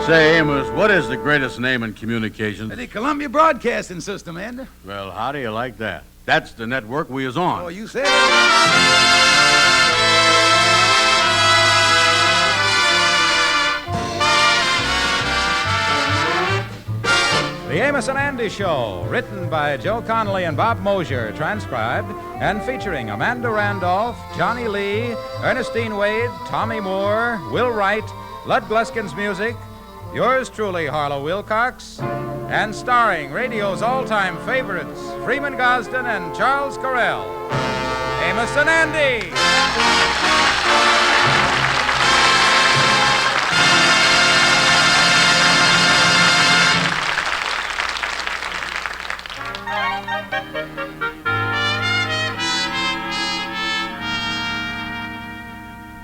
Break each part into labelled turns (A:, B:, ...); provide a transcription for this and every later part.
A: Say, Amos, what is the greatest name in communications?
B: The Columbia Broadcasting System, Andy.
A: Well, how do you like that? That's the network we is on.
B: Oh, you said it.
C: The Amos and Andy Show, written by Joe Connolly and Bob Mosier, transcribed, and featuring Amanda Randolph, Johnny Lee, Ernestine Wade, Tommy Moore, Will Wright, Lud Gluskin's music, yours truly, Harlow Wilcox, and starring radio's all-time favorites, Freeman Gosden and Charles Correll. Amos and Andy!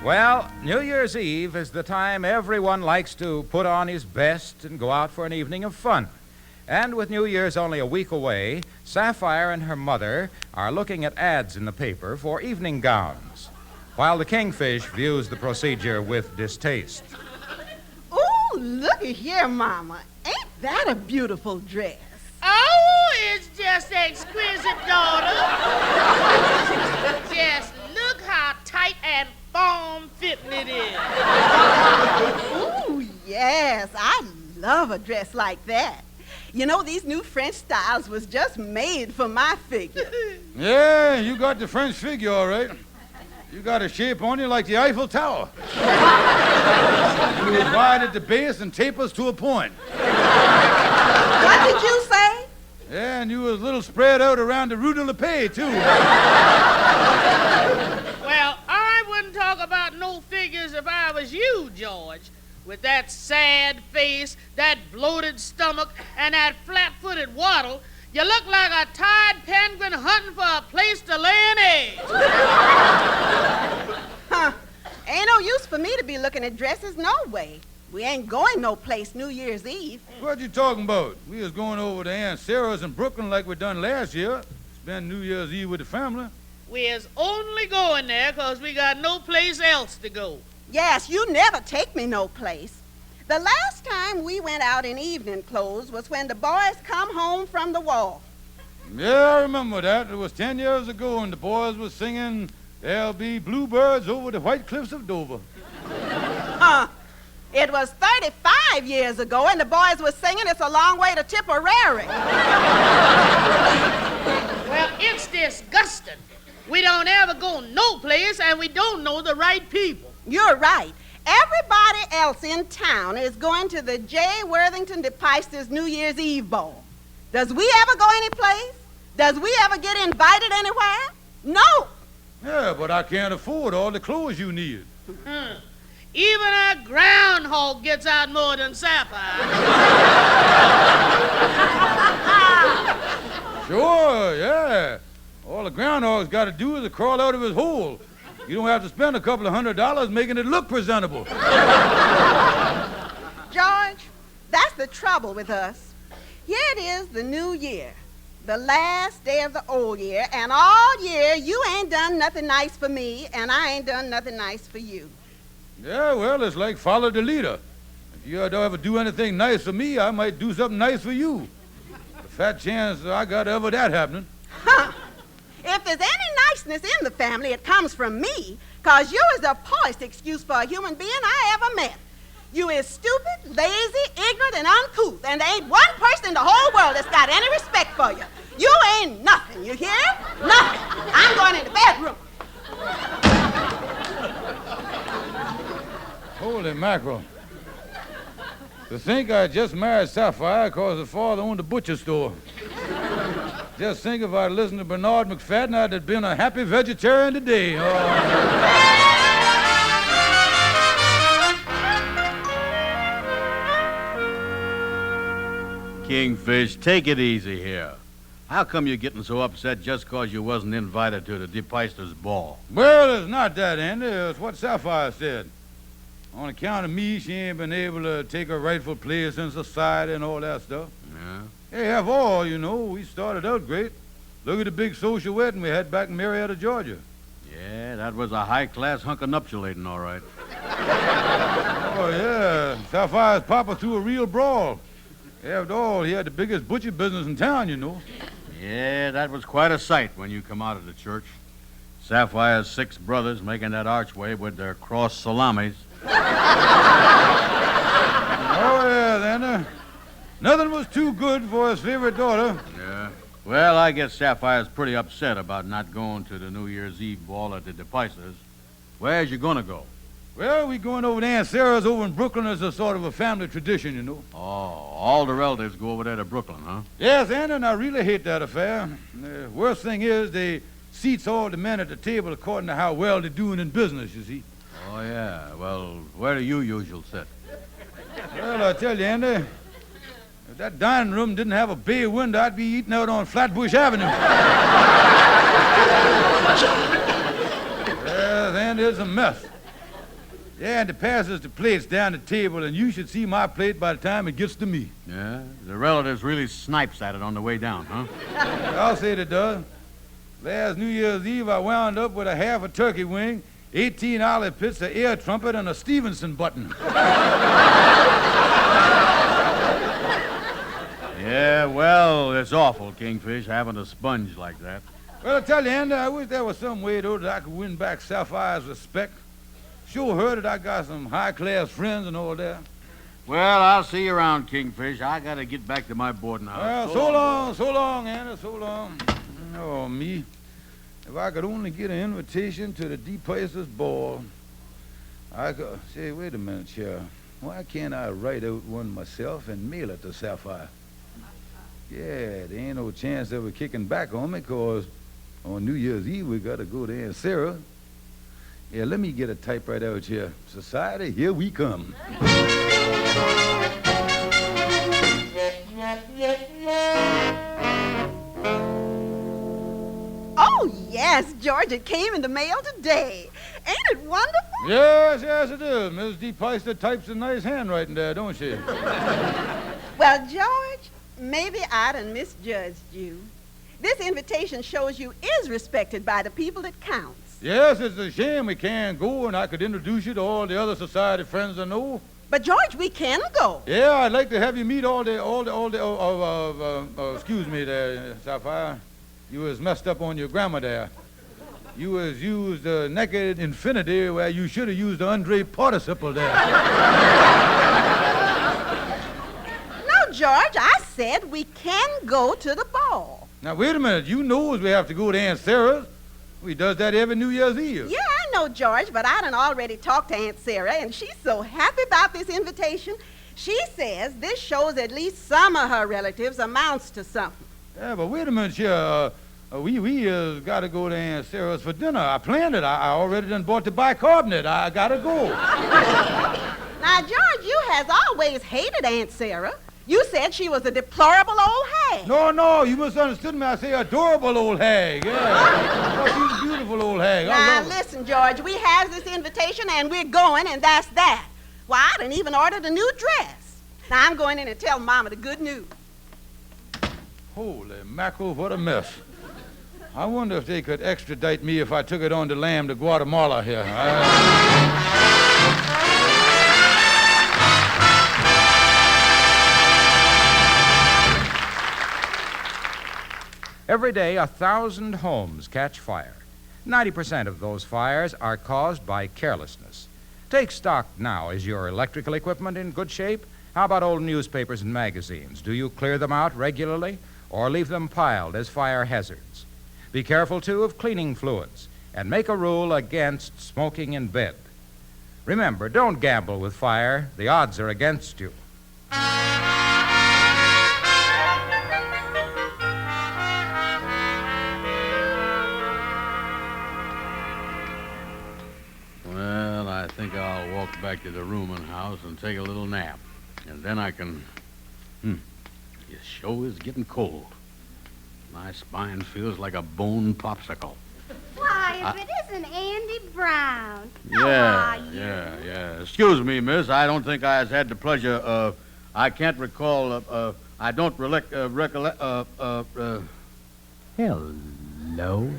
C: Well, New Year's Eve is the time everyone likes to put on his best and go out for an evening of fun. And with New Year's only a week away, Sapphire and her mother are looking at ads in the paper for evening gowns, while the Kingfish views the procedure with distaste.
D: Oh, looky here, Mama. Ain't that a beautiful dress?
E: Oh, it's just exquisite, daughter. Just look how tight and form-fitting it is.
D: Ooh, yes, I love a dress like that. You know, these new French styles was just made for my figure.
B: Yeah, you got the French figure, all right. You got a shape on you like the Eiffel Tower. You was wide at the base and tapers to a point.
D: What did you say?
B: Yeah, and you was a little spread out around the Rue de la Paix, too.
E: Well, I wouldn't talk about no figures if I was you, George. With that sad face, that bloated stomach, and that flat-footed waddle, you look like a tired penguin hunting for a place to lay an egg.
D: Huh. Ain't no use for me to be looking at dresses, no way. We ain't going no place New Year's Eve.
B: What you talking about? We was going over to Aunt Sarah's in Brooklyn like we done last year. Spend New Year's Eve with the family.
E: We's only going there 'cause we got no place else to go.
D: Yes, you never take me no place. The last time we went out in evening clothes was when the boys come home from the war.
B: Yeah, I remember that. It was 10 years ago, and the boys was singing "There'll Be Bluebirds Over the White Cliffs of Dover."
D: Huh. It was 35 years ago, and the boys was singing "It's a Long Way to Tipperary."
E: Well, it's disgusting. We don't ever go no place, and we don't know the right people.
D: You're right. Everybody else in town is going to the J. Worthington DePeister's New Year's Eve ball. Does we ever go any place? Does we ever get invited anywhere? No.
B: Yeah, but I can't afford all the clothes you need.
E: Even a groundhog gets out more than Sapphire.
B: Sure, yeah. All the groundhog's got to do is to crawl out of his hole. You don't have to spend a couple of $100 making it look presentable.
D: George, that's the trouble with us. Here it is, the new year, the last day of the old year, and all year you ain't done nothing nice for me, and I ain't done nothing nice for you.
B: Yeah, well, it's like follow the leader. If you don't ever do anything nice for me, I might do something nice for you. A fat chance I got ever that happening.
D: Huh. If there's any niceness in the family, it comes from me, 'cause you is the poorest excuse for a human being I ever met. You is stupid, lazy, ignorant, and uncouth, and there ain't one person in the whole world that's got any respect for you. You ain't nothing, you hear? Nothing. I'm going in the bedroom.
B: Holy mackerel. To think I just married Sapphire 'cause her father owned a butcher store. Just think if I'd listened to Bernard McFadden, I'd have been a happy vegetarian today. Oh.
A: Kingfish, take it easy here. How come you're getting so upset just 'cause you wasn't invited to the DePeister's ball?
B: Well, it's not that, Andy. It's what Sapphire said. On account of me, she ain't been able to take her rightful place in society and all that stuff.
A: Yeah?
B: Hey, have all, you know. We started out great. Look at the big social wedding we had back in Marietta, Georgia.
A: Yeah, that was a high-class hunk of nuptialating, all right.
B: Oh, yeah. Sapphire's papa threw a real brawl. After all, he had the biggest butcher business in town, you know.
A: Yeah, that was quite a sight when you come out of the church. Sapphire's 6 brothers making that archway with their cross salamis.
B: Oh, yeah, then. Nothing was too good for his favorite daughter.
A: Yeah. Well, I guess Sapphire's pretty upset about not going to the New Year's Eve ball at the DePeisters. Where's you gonna go?
B: Well, we going over to Aunt Sarah's over in Brooklyn as a sort of a family tradition, you know.
A: Oh, all the relatives go over there to Brooklyn, huh?
B: Yes, Anna, and I really hate that affair. The worst thing is they seats all the men at the table according to how well they're doing in business, you see.
A: Oh, yeah. Well, where do you usually sit?
B: Well, I tell you, Andy, if that dining room didn't have a bay window, I'd be eating out on Flatbush Avenue. Yes, Andy, it's a mess. Yeah, and it passes the plates down the table, and you should see my plate by the time it gets to me.
A: Yeah? The relatives really snipes at it on the way down, huh?
B: I'll say it does. Last New Year's Eve, I wound up with a half a turkey wing, 18 olive pits, an air trumpet, and a Stevenson button.
A: Yeah, well, it's awful, Kingfish, having a sponge like that.
B: Well, I tell you, Andy, I wish there was some way, though, that I could win back Sapphire's respect. Sure heard that I got some high-class friends and all that.
A: Well, I'll see you around, Kingfish. I gotta get back to my boarding house.
B: Well, so long, Anna, so long. Oh, me. If I could only get an invitation to the DePeisters ball, I could... Say, wait a minute, Sheriff. Why can't I write out one myself and mail it to Sapphire? Yeah, there ain't no chance of her kicking back on me, because on New Year's Eve we gotta go to Aunt Sarah. Yeah, let me get a typewriter out here. Society, here we come.
D: Oh, yes, George, it came in the mail today. Ain't it wonderful?
B: Yes, it is. Miss DePeister types a nice handwriting there, don't she?
D: Well, George, maybe I done misjudged you. This invitation shows you is respected by the people that counts.
B: Yes, it's a shame we can't go, and I could introduce you to all the other society friends I know.
D: But, George, we can go.
B: Yeah, I'd like to have you meet excuse me there, Sapphire. You was messed up on your grammar there. You was used the naked infinity where you should have used the Andre participle there.
D: No, George, I said we can go to the ball.
B: Now, wait a minute. You knows we have to go to Aunt Sarah's. We does that every New Year's Eve.
D: Yeah, I know, George, but I done already talked to Aunt Sarah, and she's so happy about this invitation. She says this shows at least some of her relatives amounts to something.
B: Yeah, but wait a minute, here. We got to go to Aunt Sarah's for dinner. I planned it. I already done bought the bicarbonate. I got to go.
D: Now, George, you has always hated Aunt Sarah. You said she was a deplorable old hag.
B: No, you misunderstood me. I say adorable old hag, yeah. Oh, she's a beautiful old hag.
D: Now, listen, George, we have this invitation, and we're going, and that's that. Why, I done even ordered a new dress. Now, I'm going in and tell Mama the good news.
B: Holy mackerel, what a mess. I wonder if they could extradite me if I took it on the lam to Guatemala here.
C: Every day, 1,000 homes catch fire. 90% of those fires are caused by carelessness. Take stock now. Is your electrical equipment in good shape? How about old newspapers and magazines? Do you clear them out regularly or leave them piled as fire hazards? Be careful, too, of cleaning fluids and make a rule against smoking in bed. Remember, don't gamble with fire. The odds are against you.
A: Well, I think I'll walk back to the rooming house and take a little nap. And then I can... It sure is getting cold. My spine feels like a bone popsicle.
F: Why, if it isn't Andy Brown.
A: Yeah. Excuse me, miss. I don't think I has had the pleasure of... I can't recall... I don't recollect... Hello?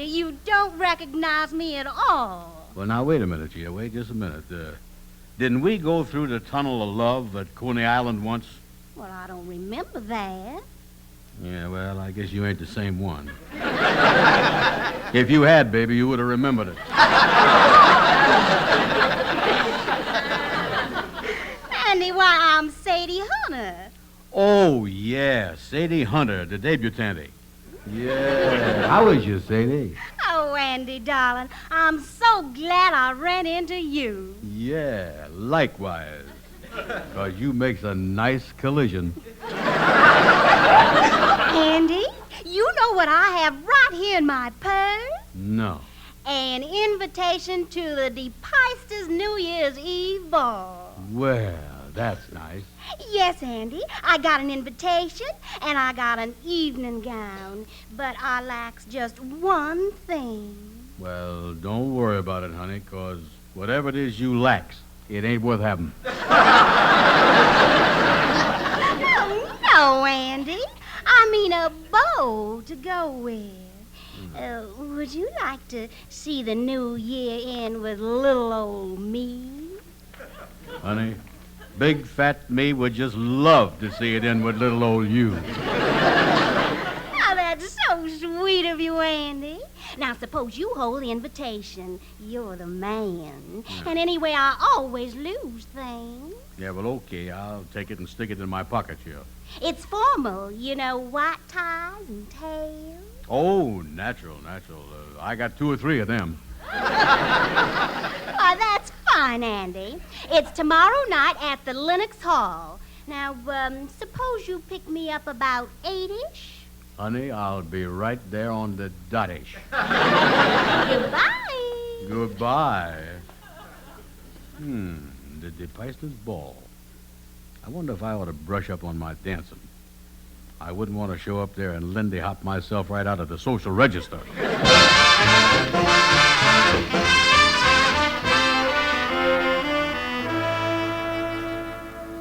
F: you don't recognize me at all.
A: Well, now, wait a minute, Gia. Wait just a minute. Didn't we go through the Tunnel of Love at Coney Island once?
F: Well, I don't remember that.
A: Yeah, well, I guess you ain't the same one. If you had, baby, you would have remembered it.
F: Andy, why, I'm Sadie Hunter.
A: Oh, yeah, Sadie Hunter, the debutante. Yeah. How is you, Sadie?
F: Oh, Andy, darling, I'm so glad I ran into you.
A: Yeah, likewise. Because you makes a nice collision.
F: Andy, you know what I have right here in my purse?
A: No.
F: An invitation to the DePeisters' New Year's Eve ball.
A: Well, that's nice.
F: Yes, Andy, I got an invitation, and I got an evening gown, but I lacks just one thing.
A: Well, don't worry about it, honey, because whatever it is you lacks, it ain't worth having.
F: No, Andy. I mean a bow to go with. Would you like to see the new year end with little old me?
A: Honey, big fat me would just love to see it in with little old you.
F: Oh, that's so sweet of you, Andy. Now, suppose you hold the invitation. You're the man.
A: Yeah.
F: And anyway, I always lose things.
A: Yeah, well, okay, I'll take it and stick it in my pocket here.
F: It's formal, you know, white ties and tails.
A: Oh, natural. I got 2 or 3 of them.
F: Why, that's fine, Andy. It's tomorrow night at the Lenox Hall. Now, suppose you pick me up about 8-ish?
A: Honey, I'll be right there on the dot-ish.
F: Goodbye.
A: Goodbye. The DePeisters' ball. I wonder if I ought to brush up on my dancing. I wouldn't want to show up there and Lindy hop myself right out of the social register.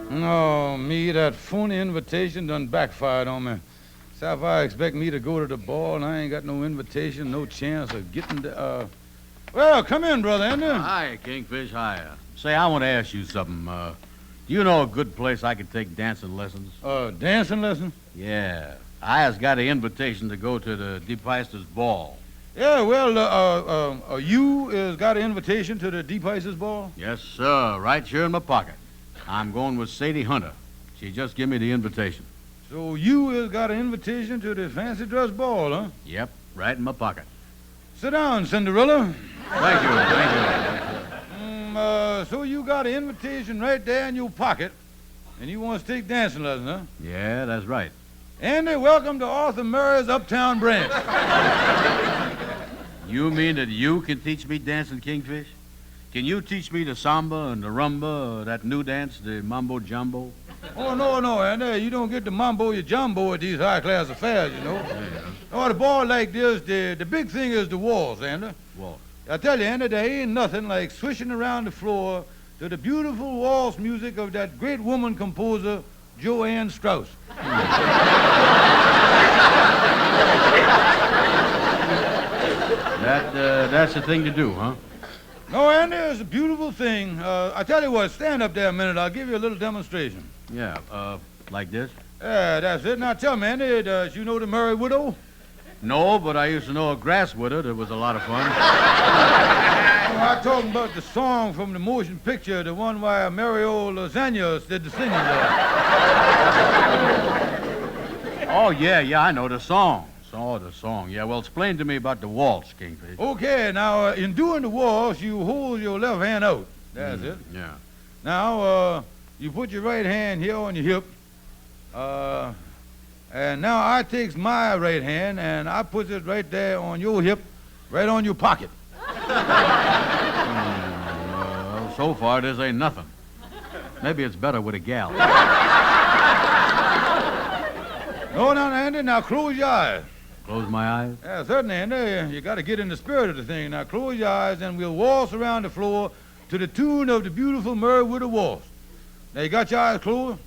B: No, me, that phony invitation done backfired on me. Sapphire expect me to go to the ball, and I ain't got no invitation, no chance of getting the, Well, come in, Brother Andy.
A: Hi, Kingfish, hi. Say, I want to ask you something. Do you know a good place I could take dancing lessons?
B: Dancing lesson?
A: Yeah. I has got an invitation to go to the DePeisters' ball.
B: Yeah, well, you has got an invitation to the DePeisters' ball?
A: Yes, sir. Right here in my pocket. I'm going with Sadie Hunter. She just gave me the invitation.
B: So you has got an invitation to the fancy dress ball, huh?
A: Yep, right in my pocket.
B: Sit down, Cinderella.
A: Thank you.
B: So you got an invitation right there in your pocket, and you want to take dancing lessons, huh?
A: Yeah, that's right.
B: Andy, welcome to Arthur Murray's Uptown Branch.
A: You mean that you can teach me dancing, Kingfish? Can you teach me the samba and the rumba, or that new dance, the mambo jumbo?
B: Oh, no, Andy. You don't get the mambo your jumbo at these high-class affairs, you know.
A: Yeah.
B: Oh, the ball like this, the big thing is the waltz, Andy.
A: Waltz.
B: I tell you, Andy, there ain't nothing like swishing around the floor to the beautiful waltz music of that great woman composer, Joanne Strauss.
A: That's the thing to do, huh?
B: No, Andy, it's a beautiful thing. I tell you what, stand up there a minute. I'll give you a little demonstration.
A: Yeah, like this?
B: Yeah, that's it. Now tell me, Andy, does you know the Murray widow?
A: No, but I used to know a grass widow that was a lot of fun.
B: I'm talking about the song from the motion picture, the one where Mario Lasagnas did the singing there.
A: Oh, yeah, I know the song. The song. Yeah, well, explain to me about the waltz, Kingfish.
B: Okay, now, in doing the waltz, you hold your left hand out. That's it.
A: Yeah.
B: Now, you put your right hand here on your hip. And now I takes my right hand and I puts it right there on your hip, right on your pocket.
A: Well, so far, this ain't nothing. Maybe it's better with a gal.
B: No, Andy, now close your eyes.
A: Close my eyes?
B: Yeah, certainly, Andy. You got to get in the spirit of the thing. Now close your eyes and we'll waltz around the floor to the tune of the beautiful Murray Widow waltz. Now you got your eyes closed?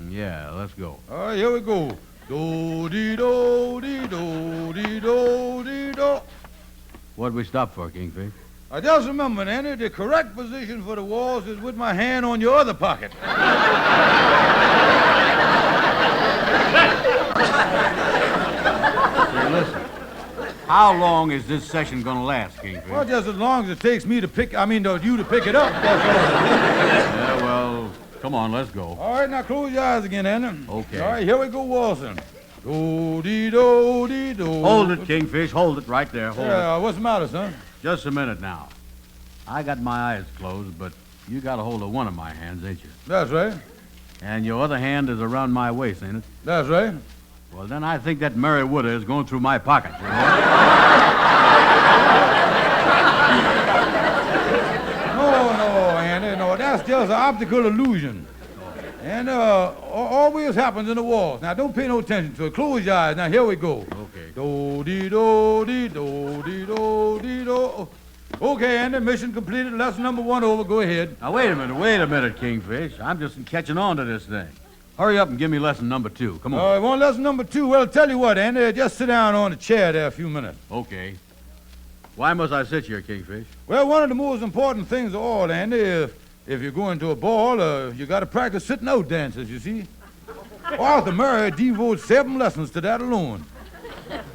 A: Yeah, let's go.
B: All right, here we go. Do-dee-do, dee-do, dee-do, dee-do.
A: What'd we stop for, Kingfish?
B: I just remembered, Andy, the correct position for the walls is with my hand on your other pocket.
A: Hey, listen. How long is this session gonna last, Kingfish?
B: Well, just as long as it takes me to you to pick it up. That's all.
A: Yeah, well, come on, let's go.
B: All right, now close your eyes again, Andy.
A: Okay.
B: All right, here we go waltzing. Do-dee-do-dee-do.
A: Hold it, Kingfish. Hold it right there. Hold it.
B: What's the matter, son?
A: Just a minute now. I got my eyes closed, but you got a hold of one of my hands, ain't you?
B: That's right.
A: And your other hand is around my waist, ain't it?
B: That's right.
A: Well, then I think that Mary Wood is going through my pocket. You know?
B: No, Andy, no. That's just an optical illusion. And always happens in the walls. Now, don't pay no attention to it. Close your eyes. Now, here we go.
A: Okay.
B: Do-dee-do-dee-do-dee-do-dee-do. Okay, Andy, mission completed. Lesson number 1 over. Go ahead.
A: Now, wait a minute, Kingfish. I'm just catching on to this thing. Hurry up and give me lesson number 2. Come on.
B: You want lesson number 2? Well, tell you what, Andy, just sit down on the chair there a few minutes.
A: Okay. Why must I sit here, Kingfish?
B: Well, one of the most important things of all, Andy, if you're going to a ball, you got to practice sitting out dances, you see. Arthur Murray devotes 7 lessons to that alone.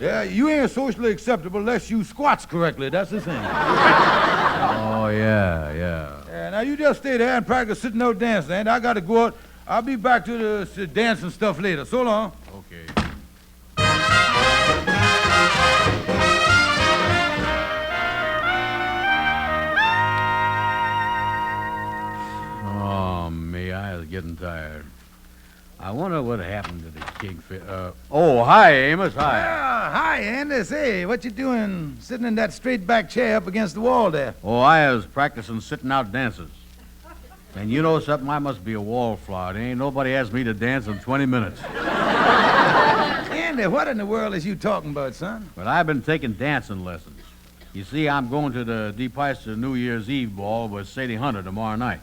B: Yeah, you ain't socially acceptable unless you squats correctly. That's the thing.
A: Oh, yeah.
B: Yeah, now you just stay there and practice sitting out dancing, Andy. I got to go out. I'll be back to the dancing stuff later. So long.
A: Okay. Oh, me, I was getting tired. I wonder what happened to the Kingfish. Hi, Amos. Hi.
B: Hi, Andy. Say, what you doing sitting in that straight-back chair up against the wall there?
A: Oh, I was practicing sitting out dances. And you know something? I must be a wallflower. There ain't nobody asked me to dance in 20 minutes.
B: Andy, what in the world is you talking about, son?
A: But I've been taking dancing lessons. You see, I'm going to the DePeister New Year's Eve ball with Sadie Hunter tomorrow night.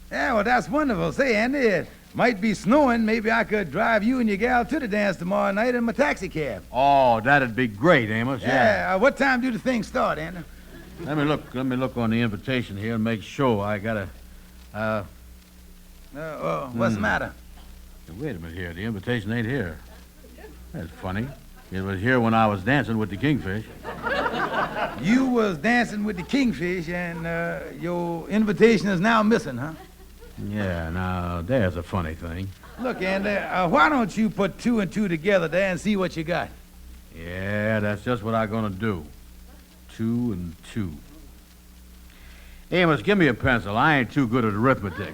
B: Yeah, well, that's wonderful. Say, Andy, it might be snowing. Maybe I could drive you and your gal to the dance tomorrow night in my taxi cab.
A: Oh, that'd be great, Amos. Yeah.
B: What time do the things start, Andy?
A: Let me look on the invitation here and make sure. I gotta.
B: What's the matter?
A: Wait a minute here. The invitation ain't here. That's funny. It was here when I was dancing with the Kingfish.
B: You was dancing with the Kingfish, and your invitation is now missing, huh?
A: Yeah, now, there's a funny thing.
B: Look, Andy, why don't you put 2 and 2 together there and see what you got?
A: Yeah, that's just what I'm gonna do. 2 and 2. Amos, give me a pencil. I ain't too good at arithmetic.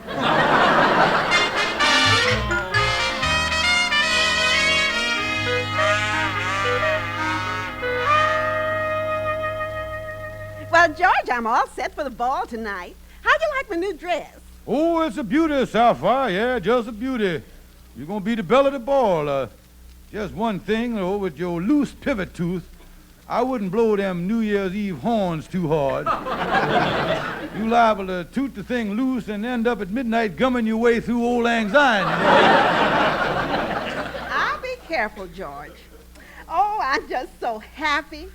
D: Well, George, I'm all set for the ball tonight. How'd you like my new dress?
B: Oh, it's a beauty, Sapphire. Yeah, just a beauty. You're going to be the belle of the ball. Just one thing, though, with your loose pivot tooth, I wouldn't blow them New Year's Eve horns too hard. You liable to toot the thing loose and end up at midnight gumming your way through old Lang Syne.
D: I'll be careful, George. Oh, I'm just so happy.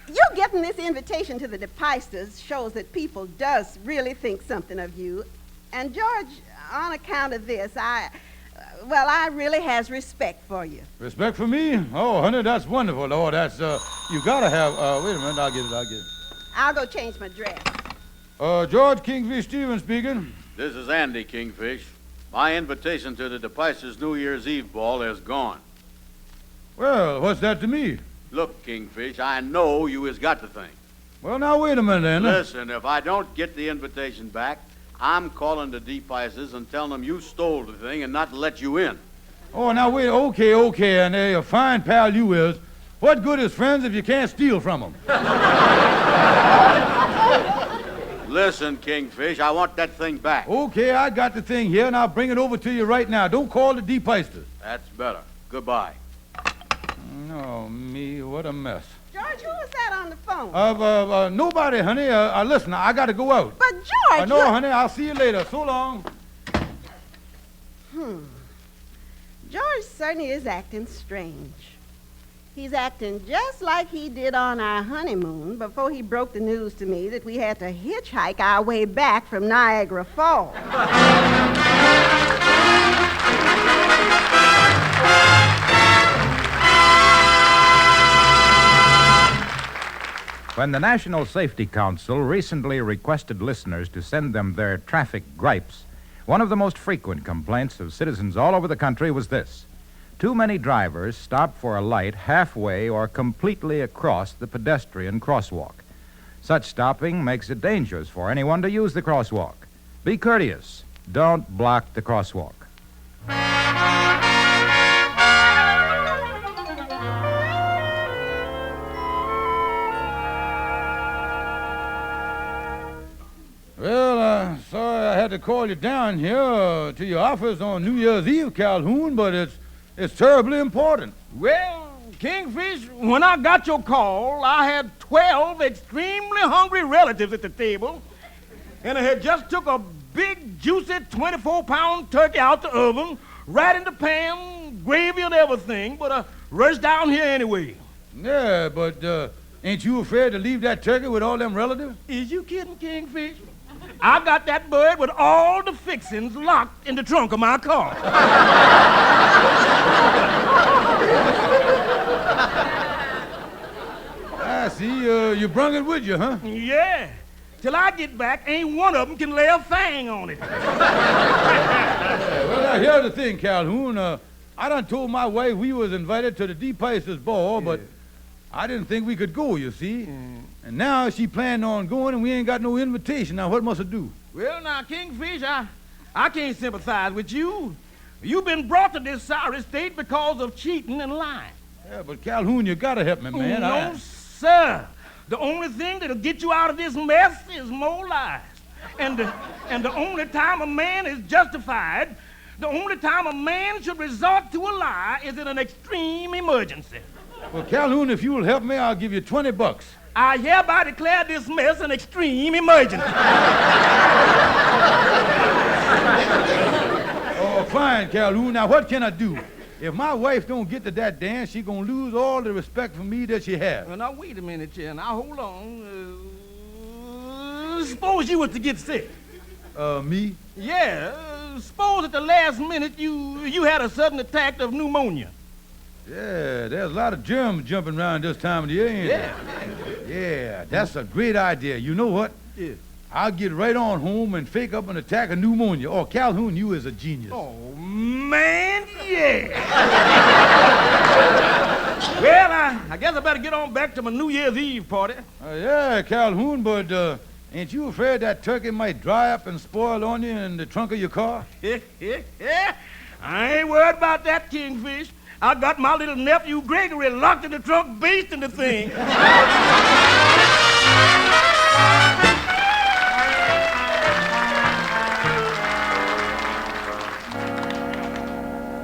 D: You getting this invitation to the DePeisters shows that people does really think something of you. And, George, on account of this, I really has respect for you.
B: Respect for me? Oh, honey, that's wonderful. Oh, that's, you gotta have, wait a minute, I'll get it.
D: I'll go change my dress.
B: George Kingfish Stevens speaking.
A: This is Andy Kingfish. My invitation to the DePeisters New Year's Eve ball is gone.
B: Well, what's that to me?
A: Look, Kingfish, I know you has got the thing.
B: Well, now, wait a minute, Andy.
A: Listen, if I don't get the invitation back, I'm calling the DePeisters and telling them you stole the thing and not let you in.
B: Oh, now, wait, okay, Andy, a fine pal you is. What good is friends if you can't steal from them?
A: Listen, Kingfish, I want that thing back.
B: Okay, I got the thing here, and I'll bring it over to you right now. Don't call the DePeisters.
A: That's better. Goodbye.
B: Oh, me, what a mess.
D: George, who was that on the phone?
B: Nobody, honey. Listen, I got to go out.
D: But, George...
B: No, honey, I'll see you later. So long.
D: George certainly is acting strange. He's acting just like he did on our honeymoon before he broke the news to me that we had to hitchhike our way back from Niagara Falls.
C: When the National Safety Council recently requested listeners to send them their traffic gripes, one of the most frequent complaints of citizens all over the country was this: too many drivers stop for a light halfway or completely across the pedestrian crosswalk. Such stopping makes it dangerous for anyone to use the crosswalk. Be courteous. Don't block the crosswalk.
B: Well, sorry I had to call you down here to your office on New Year's Eve, Calhoun, but it's terribly important.
G: Well, Kingfish, when I got your call, I had 12 extremely hungry relatives at the table, and I had just took a big, juicy 24-pound turkey out the oven, right in the pan, gravy and everything, but I rushed down here anyway.
B: Yeah, but ain't you afraid to leave that turkey with all them relatives?
G: Is you kidding, Kingfish? I got that bird with all the fixings locked in the trunk of my car.
B: I see. You brung it with you, huh?
G: Yeah. Till I get back, ain't one of them can lay a fang on it.
B: Well, now, here's the thing, Calhoun. I done told my wife we was invited to the DePace's ball, but I didn't think we could go, you see. And now she planned on going, and we ain't got no invitation. Now, what must I do?
G: Well, now, Kingfish, I can't sympathize with you. You've been brought to this sorry state because of cheating and lying.
B: Yeah, but Calhoun, you gotta help me, man.
G: No, sir. The only thing that'll get you out of this mess is more lies. And the only time a man is justified, the only time a man should resort to a lie is in an extreme emergency.
B: Well, Calhoun, if you'll help me, I'll give you $20.
G: I hereby declare this mess an extreme emergency.
B: Oh, fine, Calhoun. Now, what can I do? If my wife don't get to that dance, she gonna lose all the respect for me that she has.
G: Well, now, wait a minute, here. Now, hold on. Suppose you was to get sick.
B: Me?
G: Yeah. Suppose at the last minute you had a sudden attack of pneumonia.
B: Yeah, there's a lot of germs jumping around this time of the year, ain't there? Yeah, that's a great idea. You know what?
G: Yeah.
B: I'll get right on home and fake up an attack of pneumonia. Oh, Calhoun, you is a genius.
G: Oh, man, yeah. Well, I guess I better get on back to my New Year's Eve party.
B: Yeah, Calhoun, but ain't you afraid that turkey might dry up and spoil on you in the trunk of your car?
G: I ain't worried about that, Kingfish. I got my little nephew Gregory locked in the trunk, basting the thing.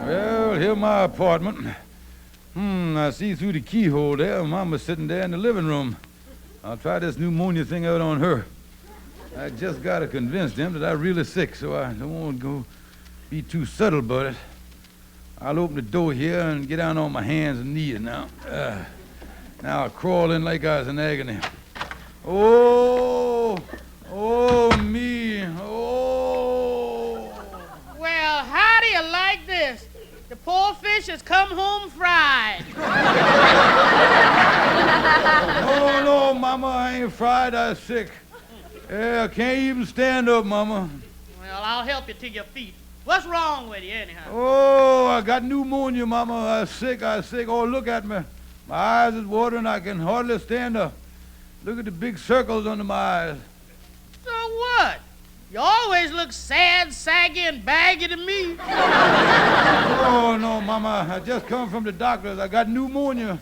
B: Well, here's my apartment. I see through the keyhole there. Mama's sitting there in the living room. I'll try this pneumonia thing out on her. I just got to convince them that I'm really sick, so I don't want to go be too subtle about it. I'll open the door here and get down on my hands and knees now. Now I'll crawl in like I was in agony. Oh, me. Oh.
E: Well, how do you like this? The poor fish has come home fried.
B: Oh, no, Mama, I ain't fried. I'm sick. Yeah, I can't even stand up, Mama.
E: Well, I'll help you to your feet. What's wrong with you, anyhow?
B: Oh, I got pneumonia, Mama. I'm sick. Oh, look at me. My eyes is watering. I can hardly stand up. Look at the big circles under my eyes.
E: So what? You always look sad, saggy, and baggy to me.
B: Oh, no, Mama. I just come from the doctor's. I got pneumonia.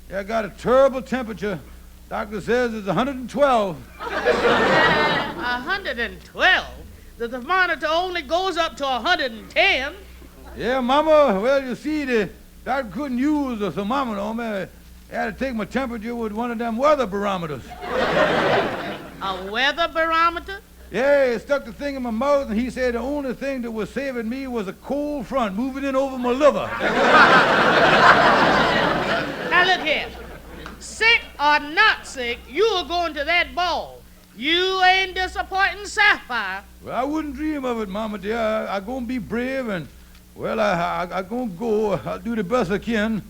B: Yeah, I got a terrible temperature. Doctor says it's 112.
E: 112? The thermometer only goes up to 110.
B: Yeah, Mama. Well, you see, the doctor couldn't use a thermometer on me. I had to take my temperature with one of them weather barometers.
E: A weather barometer?
B: Yeah, he stuck the thing in my mouth, and he said the only thing that was saving me was a cold front moving in over my liver.
E: Now, look here. Sick or not sick, you are going to that ball. You ain't disappointing Sapphire.
B: Well, I wouldn't dream of it, Mama dear. I'm going to be brave and, well, I'm going to go. I'll do the best I can.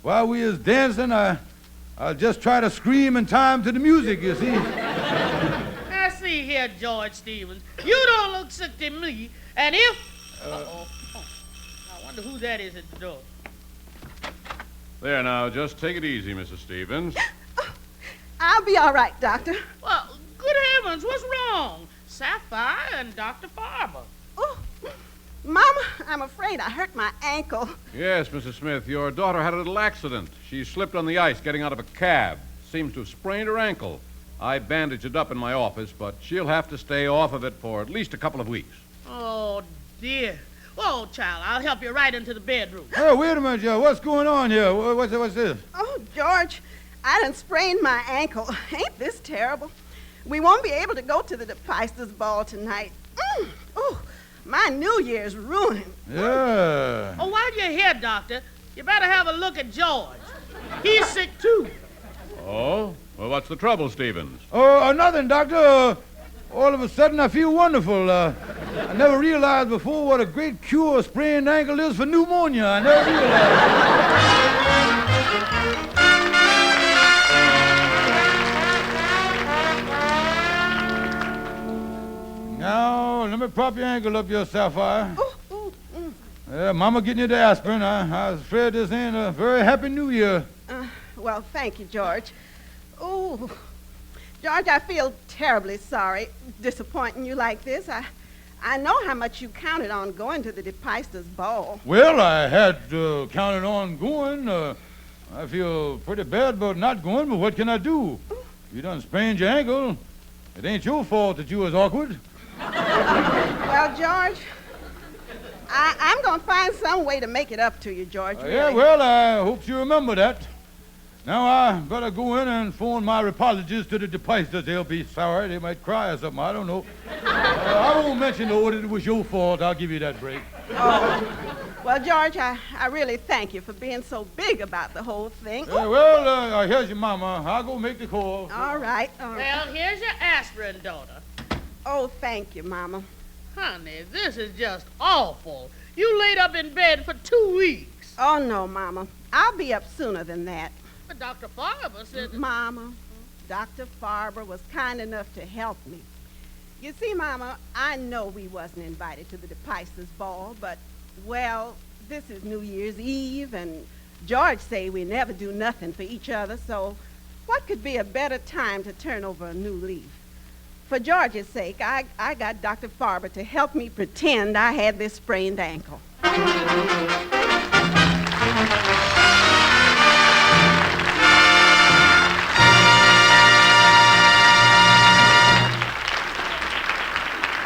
B: While we is dancing, I'll just try to scream in time to the music, you see.
E: Now, see here, George Stevens. You don't look sick to me, and if... Uh-oh. Oh, I wonder who that is at the door.
H: There now, just take it easy, Mrs. Stevens.
D: I'll be all right, Doctor.
E: Well, good heavens, what's wrong? Sapphire and Dr. Farber.
D: Oh, Mama, I'm afraid I hurt my ankle.
H: Yes, Mrs. Smith, your daughter had a little accident. She slipped on the ice getting out of a cab. Seems to have sprained her ankle. I bandaged it up in my office, but she'll have to stay off of it for at least a couple of weeks.
E: Oh, dear. Oh, child, I'll help you right into the bedroom.
B: Hey, wait a minute, Joe. What's going on here? What's this?
D: Oh, George, I done sprained my ankle. Ain't this terrible? We won't be able to go to the DePeisters' ball tonight. Oh, my New Year's ruined.
B: Yeah.
E: Oh, while you're here, Doctor, you better have a look at George. He's sick, too.
H: Oh? Well, what's the trouble, Stevens?
B: Oh, nothing, Doctor. All of a sudden, I feel wonderful. I never realized before what a great cure a sprained ankle is for pneumonia. I never realized. Now, let me prop your ankle up here, Sapphire. Mama getting you the aspirin. I was afraid this ain't a very happy New Year.
D: Well, thank you, George. Oh, George, I feel terribly sorry disappointing you like this. I know how much you counted on going to the DePeisters' ball.
B: Well, I had counted on going. I feel pretty bad about not going, but what can I do? You done sprained your ankle. It ain't your fault that you was awkward.
D: Well, George, I'm going to find some way to make it up to you, George. Really.
B: Yeah, well, I hope you remember that. Now, I better go in and phone my apologies to the DePeisters. They'll be sorry. They might cry or something. I don't know. I won't mention, though, that it was your fault. I'll give you that break.
D: Oh. Well, George, I really thank you for being so big about the whole thing.
B: Well, here's your mama. I'll go make the call.
D: All right.
E: Well, here's your aspirin, daughter.
D: Oh, thank you, Mama.
E: Honey, this is just awful. You laid up in bed for 2 weeks.
D: Oh, no, Mama. I'll be up sooner than that.
E: But Dr. Farber said...
D: Mama, Dr. Farber was kind enough to help me. You see, Mama, I know we wasn't invited to the DePeisters' ball, but, well, this is New Year's Eve, and George say we never do nothing for each other, so what could be a better time to turn over a new leaf? For George's sake, I got Dr. Farber to help me pretend I had this sprained ankle.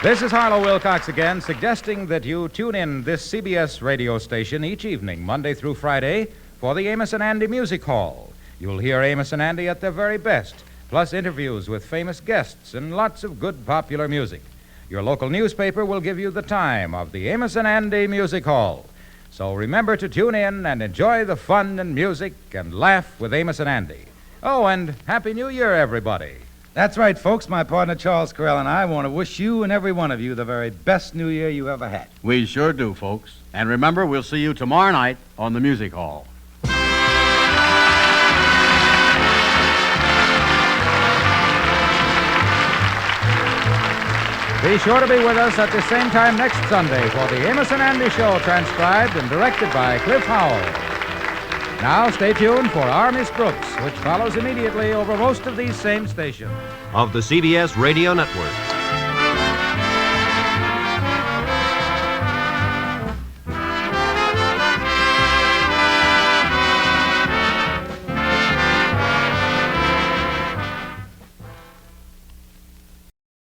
C: This is Harlow Wilcox again, suggesting that you tune in this CBS radio station each evening, Monday through Friday, for the Amos and Andy Music Hall. You'll hear Amos and Andy at their very best, plus interviews with famous guests and lots of good popular music. Your local newspaper will give you the time of the Amos and Andy Music Hall. So remember to tune in and enjoy the fun and music and laugh with Amos and Andy. Oh, and Happy New Year, everybody.
I: That's right, folks. My partner Charles Carell and I want to wish you and every one of you the very best New Year you ever had.
A: We sure do, folks. And remember, we'll see you tomorrow night on the Music Hall.
C: Be sure to be with us at the same time next Sunday for the Amos and Andy Show, transcribed and directed by Cliff Howell. Now stay tuned for Our Miss Brooks, which follows immediately over most of these same stations.
J: Of the CBS Radio Network.